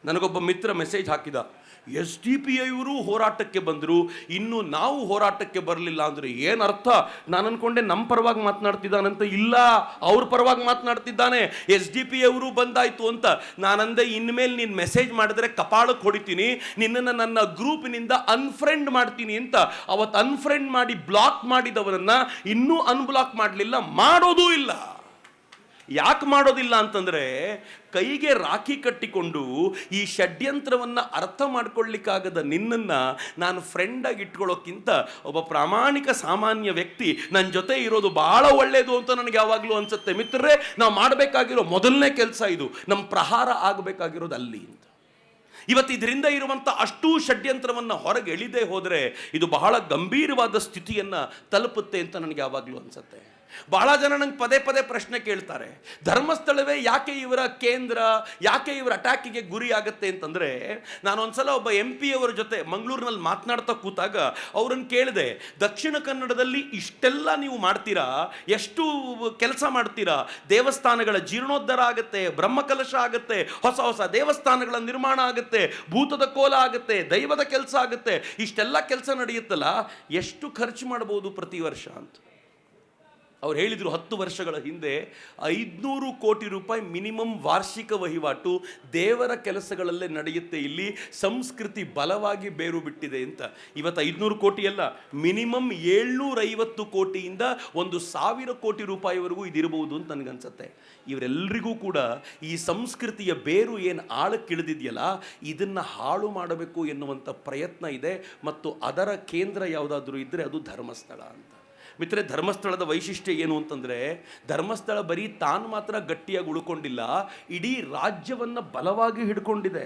ನನಗೊಬ್ಬ ಮಿತ್ರ message ಹಾಕಿದ, SDPI ಇವರು ಹೋರಾಟಕ್ಕೆ ಬಂದರು, ಇನ್ನು ನಾವು ಹೋರಾಟಕ್ಕೆ ಬರಲಿಲ್ಲ ಅಂದರೆ ಏನರ್ಥ? ನಾನು ಅನ್ಕೊಂಡೆ ನಮ್ಮ ಪರವಾಗಿ ಮಾತನಾಡ್ತಿದ್ದಾನಂತ. ಇಲ್ಲ, ಅವ್ರ ಪರವಾಗಿ ಮಾತನಾಡ್ತಿದ್ದಾನೆ. SDPI ಅವರು ಬಂದಾಯ್ತು ಅಂತ. ನಾನಂದೆ, ಇನ್ಮೇಲೆ ನೀನು ಮೆಸೇಜ್ ಮಾಡಿದ್ರೆ ಕಪಾಳಕ್ಕೆ ಹೊಡಿತೀನಿ, ನಿನ್ನನ್ನು ನನ್ನ ಗ್ರೂಪಿನಿಂದ ಅನ್ಫ್ರೆಂಡ್ ಮಾಡ್ತೀನಿ ಅಂತ. ಅವತ್ತು ಅನ್ಫ್ರೆಂಡ್ ಮಾಡಿ ಬ್ಲಾಕ್ ಮಾಡಿದವರನ್ನ ಇನ್ನೂ ಅನ್ಬ್ಲಾಕ್ ಮಾಡಲಿಲ್ಲ, ಮಾಡೋದೂ ಇಲ್ಲ. ಯಾಕೆ ಮಾಡೋದಿಲ್ಲ ಅಂತಂದರೆ, ಕೈಗೆ ರಾಖಿ ಕಟ್ಟಿಕೊಂಡು ಈ ಷಡ್ಯಂತ್ರವನ್ನು ಅರ್ಥ ಮಾಡ್ಕೊಳ್ಳಿಕ್ಕಾಗದ ನಿನ್ನನ್ನು ನಾನು ಫ್ರೆಂಡಾಗಿ ಇಟ್ಕೊಳ್ಳೋಕ್ಕಿಂತ ಒಬ್ಬ ಪ್ರಾಮಾಣಿಕ ಸಾಮಾನ್ಯ ವ್ಯಕ್ತಿ ನನ್ನ ಜೊತೆ ಇರೋದು ಭಾಳ ಒಳ್ಳೆಯದು ಅಂತ ನನಗೆ ಯಾವಾಗಲೂ ಅನಿಸುತ್ತೆ. ಮಿತ್ರರೇ, ನಾವು ಮಾಡಬೇಕಾಗಿರೋ ಮೊದಲನೇ ಕೆಲಸ ಇದು. ನಮ್ಮ ಪ್ರಹಾರ ಆಗಬೇಕಾಗಿರೋದು ಅಲ್ಲಿ ಅಂತ. ಇವತ್ತು ಇದರಿಂದ ಇರುವಂಥ ಅಷ್ಟೂ ಷಡ್ಯಂತ್ರವನ್ನು ಹೊರಗೆ ಎಳಿದೇ ಹೋದರೆ ಇದು ಬಹಳ ಗಂಭೀರವಾದ ಸ್ಥಿತಿಯನ್ನು ತಲುಪುತ್ತೆ ಅಂತ ನನಗೆ ಯಾವಾಗಲೂ ಅನಿಸುತ್ತೆ. ಬಹಳ ಜನ ನಂಗೆ ಪದೇ ಪದೇ ಪ್ರಶ್ನೆ ಕೇಳ್ತಾರೆ, ಧರ್ಮಸ್ಥಳವೇ ಯಾಕೆ ಇವರ ಕೇಂದ್ರ, ಯಾಕೆ ಇವರ ಅಟ್ಯಾಕಿಗೆ ಗುರಿ ಆಗುತ್ತೆ ಅಂತಂದರೆ, ನಾನು ಒಂದ್ಸಲ ಒಬ್ಬ MP ಅವರ ಜೊತೆ ಮಂಗಳೂರಿನಲ್ಲಿ ಮಾತನಾಡ್ತಾ ಕೂತಾಗ ಅವ್ರನ್ನ ಕೇಳಿದೆ, ದಕ್ಷಿಣ ಕನ್ನಡದಲ್ಲಿ ಇಷ್ಟೆಲ್ಲ ನೀವು ಮಾಡ್ತೀರಾ, ಎಷ್ಟು ಕೆಲಸ ಮಾಡ್ತೀರಾ, ದೇವಸ್ಥಾನಗಳ ಜೀರ್ಣೋದ್ಧಾರ ಆಗುತ್ತೆ, ಬ್ರಹ್ಮಕಲಶ ಆಗುತ್ತೆ, ಹೊಸ ಹೊಸ ದೇವಸ್ಥಾನಗಳ ನಿರ್ಮಾಣ ಆಗುತ್ತೆ, ಭೂತದ ಕೋಲ ಆಗುತ್ತೆ, ದೈವದ ಕೆಲಸ ಆಗುತ್ತೆ, ಇಷ್ಟೆಲ್ಲ ಕೆಲಸ ನಡೆಯುತ್ತಲ್ಲ, ಎಷ್ಟು ಖರ್ಚು ಮಾಡ್ಬೋದು ಪ್ರತಿ ವರ್ಷ ಅಂತ. ಅವ್ರು ಹೇಳಿದರು, 10 ವರ್ಷಗಳ ಹಿಂದೆ 500 ಕೋಟಿ ರೂಪಾಯಿ ಮಿನಿಮಮ್ ವಾರ್ಷಿಕ ವಹಿವಾಟು ದೇವರ ಕೆಲಸಗಳಲ್ಲೇ ನಡೆಯುತ್ತೆ, ಇಲ್ಲಿ ಸಂಸ್ಕೃತಿ ಬಲವಾಗಿ ಬೇರು ಬಿಟ್ಟಿದೆ ಅಂತ. ಇವತ್ತು 500 ಕೋಟಿ ಅಲ್ಲ, ಮಿನಿಮಮ್ 750 ಕೋಟಿಯಿಂದ 1,000 ಕೋಟಿ ರೂಪಾಯಿವರೆಗೂ ಇದಿರಬಹುದು ಅಂತ ನನಗನ್ಸುತ್ತೆ. ಇವರೆಲ್ಲರಿಗೂ ಕೂಡ ಈ ಸಂಸ್ಕೃತಿಯ ಬೇರು ಏನು ಆಳಕ್ಕಿಳಿದಿದೆಯಲ್ಲ, ಇದನ್ನು ಹಾಳು ಮಾಡಬೇಕು ಎನ್ನುವಂಥ ಪ್ರಯತ್ನ ಇದೆ. ಮತ್ತು ಅದರ ಕೇಂದ್ರ ಯಾವುದಾದ್ರೂ ಇದ್ದರೆ ಅದು ಧರ್ಮಸ್ಥಳ ಅಂತ. ಮಿತ್ರರೆ, ಧರ್ಮಸ್ಥಳದ ವೈಶಿಷ್ಟ್ಯ ಏನು ಅಂತಂದರೆ, ಧರ್ಮಸ್ಥಳ ಬರೀ ತಾನು ಮಾತ್ರ ಗಟ್ಟಿಯಾಗಿ ಉಳ್ಕೊಂಡಿಲ್ಲ, ಇಡೀ ರಾಜ್ಯವನ್ನು ಬಲವಾಗಿ ಹಿಡ್ಕೊಂಡಿದೆ.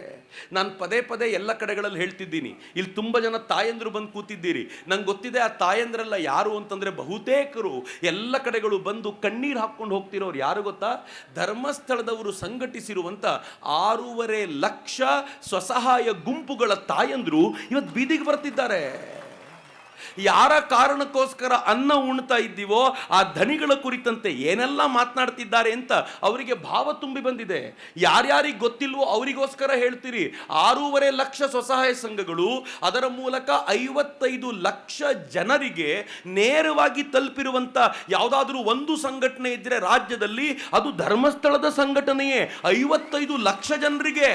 ನಾನು ಪದೇ ಪದೇ ಎಲ್ಲ ಕಡೆಗಳಲ್ಲಿ ಹೇಳ್ತಿದ್ದೀನಿ, ಇಲ್ಲಿ ತುಂಬ ಜನ ತಾಯಂದರು ಬಂದು ಕೂತಿದ್ದೀರಿ. ನಂಗೆ ಗೊತ್ತಿದೆ ಆ ತಾಯಂದ್ರೆಲ್ಲ ಯಾರು ಅಂತಂದರೆ, ಬಹುತೇಕರು ಎಲ್ಲ ಕಡೆಗಳು ಬಂದು ಕಣ್ಣೀರು ಹಾಕ್ಕೊಂಡು ಹೋಗ್ತಿರೋರು ಯಾರು ಗೊತ್ತಾ? ಧರ್ಮಸ್ಥಳದವರು ಸಂಘಟಿಸಿರುವಂಥ 6.5 ಲಕ್ಷ ಸ್ವಸಹಾಯ ಗುಂಪುಗಳ ತಾಯಂದರು ಇವತ್ತು ಬೀದಿಗೆ ಬರ್ತಿದ್ದಾರೆ. ಯಾರ ಕಾರಣಕ್ಕೋಸ್ಕರ ಅನ್ನ ಉಣ್ತಾ ಇದ್ದೀವೋ ಆ ಧನಿಗಳ ಕುರಿತಂತೆ ಏನೆಲ್ಲ ಮಾತನಾಡ್ತಿದ್ದಾರೆ ಅಂತ ಅವರಿಗೆ ಭಾವ ತುಂಬಿ ಬಂದಿದೆ. ಯಾರ್ಯಾರಿಗೆ ಗೊತ್ತಿಲ್ವೋ ಅವರಿಗೋಸ್ಕರ ಹೇಳ್ತೀರಿ. 6.5 ಲಕ್ಷ ಸ್ವಸಹಾಯ ಸಂಘಗಳು, ಅದರ ಮೂಲಕ 55 ಲಕ್ಷ ಜನರಿಗೆ ನೇರವಾಗಿ ತಲುಪಿರುವಂಥ ಯಾವುದಾದ್ರೂ ಒಂದು ಸಂಘಟನೆ ಇದ್ದರೆ ರಾಜ್ಯದಲ್ಲಿ ಅದು ಧರ್ಮಸ್ಥಳದ ಸಂಘಟನೆಯೇ. 55 ಲಕ್ಷ ಜನರಿಗೆ.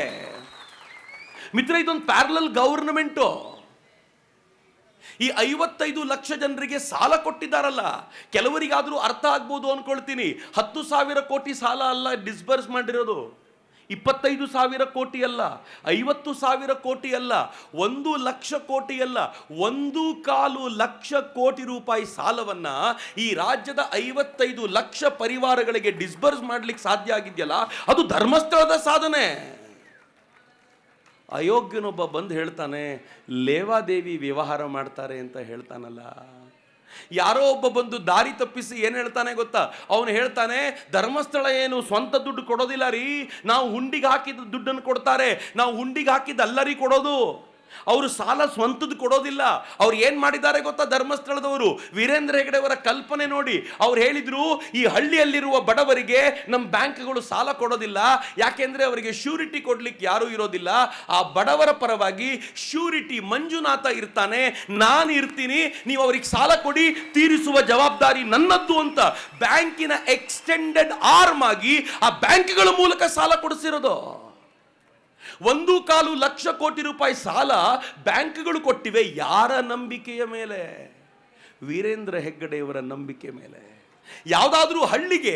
ಮಿತ್ರ, ಇದೊಂದು ಪ್ಯಾರಲಲ್ ಗವರ್ನಮೆಂಟು. ಈ 55 ಲಕ್ಷ ಜನರಿಗೆ ಸಾಲ ಕೊಟ್ಟಿದ್ದಾರಲ್ಲ, ಕೆಲವರಿಗಾದರೂ ಅರ್ಥ ಆಗ್ಬೋದು ಅಂದ್ಕೊಳ್ತೀನಿ. 10,000 ಕೋಟಿ ಸಾಲ ಅಲ್ಲ ಡಿಸ್ಬರ್ಸ್ ಮಾಡಿರೋದು, 25,000 ಕೋಟಿ ಅಲ್ಲ, 50,000 ಕೋಟಿ ಅಲ್ಲ, 1 ಲಕ್ಷ ಕೋಟಿ ಅಲ್ಲ, 1.25 ಲಕ್ಷ ಕೋಟಿ ರೂಪಾಯಿ ಸಾಲವನ್ನು ಈ ರಾಜ್ಯದ 55 ಲಕ್ಷ ಪರಿವಾರಗಳಿಗೆ ಡಿಸ್ಬರ್ಸ್ ಮಾಡ್ಲಿಕ್ಕೆ ಸಾಧ್ಯ ಆಗಿದೆಯಲ್ಲ, ಅದು ಧರ್ಮಸ್ಥಳದ ಸಾಧನೆ. ಅಯೋಗ್ಯನೊಬ್ಬ ಬಂದು ಹೇಳ್ತಾನೆ, ಲೇವಾದೇವಿ ವ್ಯವಹಾರ ಮಾಡ್ತಾರೆ ಅಂತ ಹೇಳ್ತಾನಲ್ಲ. ಯಾರೋ ಒಬ್ಬ ಬಂದು ದಾರಿ ತಪ್ಪಿಸಿ ಏನು ಹೇಳ್ತಾನೆ ಗೊತ್ತಾ? ಅವನು ಹೇಳ್ತಾನೆ, ಧರ್ಮಸ್ಥಳ ಏನು ಸ್ವಂತ ದುಡ್ಡು ಕೊಡೋದಿಲ್ಲ ರೀ, ನಾವು ಹುಂಡಿಗೆ ಹಾಕಿದ ದುಡ್ಡನ್ನು ಕೊಡ್ತಾರೆ, ನಾವು ಹುಂಡಿಗೆ ಹಾಕಿದ ಅಲ್ಲರಿ ಕೊಡೋದು. ಅವರು ಸಾಲ ಸ್ವಂತದ್ದು ಕೊಡೋದಿಲ್ಲ. ಅವ್ರು ಏನು ಮಾಡಿದ್ದಾರೆ ಗೊತ್ತಾ ಧರ್ಮಸ್ಥಳದವರು? ವೀರೇಂದ್ರ ಹೆಗಡೆ ಅವರ ಕಲ್ಪನೆ ನೋಡಿ. ಅವ್ರು ಹೇಳಿದ್ರು, ಈ ಹಳ್ಳಿಯಲ್ಲಿರುವ ಬಡವರಿಗೆ ನಮ್ಮ ಬ್ಯಾಂಕ್ಗಳು ಸಾಲ ಕೊಡೋದಿಲ್ಲ, ಯಾಕೆಂದ್ರೆ ಅವರಿಗೆ ಶ್ಯೂರಿಟಿ ಕೊಡ್ಲಿಕ್ಕೆ ಯಾರೂ ಇರೋದಿಲ್ಲ. ಆ ಬಡವರ ಪರವಾಗಿ ಶ್ಯೂರಿಟಿ ಮಂಜುನಾಥ ಇರ್ತಾನೆ, ನಾನು ಇರ್ತೀನಿ, ನೀವು ಅವ್ರಿಗೆ ಸಾಲ ಕೊಡಿ, ತೀರಿಸುವ ಜವಾಬ್ದಾರಿ ನನ್ನದ್ದು ಅಂತ ಬ್ಯಾಂಕಿನ ಎಕ್ಸ್ಟೆಂಡೆಡ್ ಆರ್ಮ್ ಆಗಿ ಆ ಬ್ಯಾಂಕ್ಗಳ ಮೂಲಕ ಸಾಲ ಕೊಡಿಸಿರೋದು. 1.25 ಲಕ್ಷ ಕೋಟಿ ರೂಪಾಯಿ ಸಾಲ ಬ್ಯಾಂಕ್ಗಳು ಕೊಟ್ಟಿವೆ. ಯಾರ ನಂಬಿಕೆಯ ಮೇಲೆ? ವೀರೇಂದ್ರ ಹೆಗ್ಗಡೆಯವರ ನಂಬಿಕೆ ಮೇಲೆ. ಯಾವುದಾದ್ರೂ ಹಳ್ಳಿಗೆ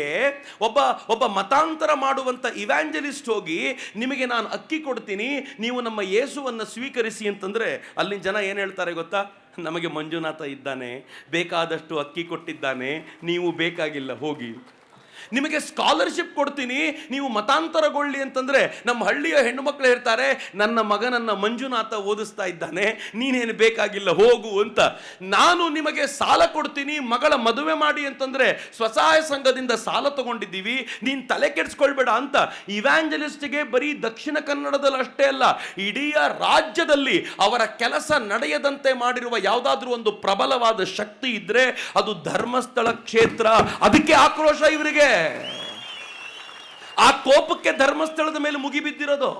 ಒಬ್ಬ ಮತಾಂತರ ಮಾಡುವಂಥ ಇವ್ಯಾಂಜಲಿಸ್ಟ್ ಹೋಗಿ, ನಿಮಗೆ ನಾನು ಅಕ್ಕಿ ಕೊಡ್ತೀನಿ, ನೀವು ನಮ್ಮ ಯೇಸುವನ್ನು ಸ್ವೀಕರಿಸಿ ಅಂತಂದರೆ ಅಲ್ಲಿನ ಜನ ಏನು ಹೇಳ್ತಾರೆ ಗೊತ್ತಾ? ನಮಗೆ ಮಂಜುನಾಥ ಇದ್ದಾನೆ, ಬೇಕಾದಷ್ಟು ಅಕ್ಕಿ ಕೊಟ್ಟಿದ್ದಾನೆ, ನೀವು ಬೇಕಾಗಿಲ್ಲ ಹೋಗಿ. ನಿಮಗೆ ಸ್ಕಾಲರ್ಶಿಪ್ ಕೊಡ್ತೀನಿ, ನೀವು ಮತಾಂತರಗೊಳ್ಳಿ ಅಂತಂದರೆ ನಮ್ಮ ಹಳ್ಳಿಯ ಹೆಣ್ಣು ಮಕ್ಕಳು ಹೇಳ್ತಾರೆ, ನನ್ನ ಮಗನನ್ನು ಮಂಜುನಾಥ ಓದಿಸ್ತಾ ಇದ್ದಾನೆ, ನೀನೇನು ಬೇಕಾಗಿಲ್ಲ ಹೋಗು ಅಂತ. ನಾನು ನಿಮಗೆ ಸಾಲ ಕೊಡ್ತೀನಿ, ಮಗಳ ಮದುವೆ ಮಾಡಿ ಅಂತಂದರೆ ಸ್ವಸಹಾಯ ಸಂಘದಿಂದ ಸಾಲ ತಗೊಂಡಿದ್ದೀವಿ, ನೀನು ತಲೆ ಕೆಡಿಸ್ಕೊಳ್ಬೇಡ ಅಂತ ಇವ್ಯಾಂಜಲಿಸ್ಟ್ಗೆ ಬರೀ ದಕ್ಷಿಣ ಕನ್ನಡದಲ್ಲಿ ಅಷ್ಟೇ ಅಲ್ಲ, ಇಡೀ ರಾಜ್ಯದಲ್ಲಿ ಅವರ ಕೆಲಸ ನಡೆಯದಂತೆ ಮಾಡಿರುವ ಯಾವುದಾದ್ರೂ ಒಂದು ಪ್ರಬಲವಾದ ಶಕ್ತಿ ಇದ್ದರೆ ಅದು ಧರ್ಮಸ್ಥಳ ಕ್ಷೇತ್ರ. ಅದಕ್ಕೆ ಆಕ್ರೋಶ ಇವರಿಗೆ. ಆ ಕೋಪಕ್ಕೆ ಧರ್ಮಸ್ಥಳದ ಮೇಲೆ ಮುಗಿಬಿದ್ದಿರೋದು.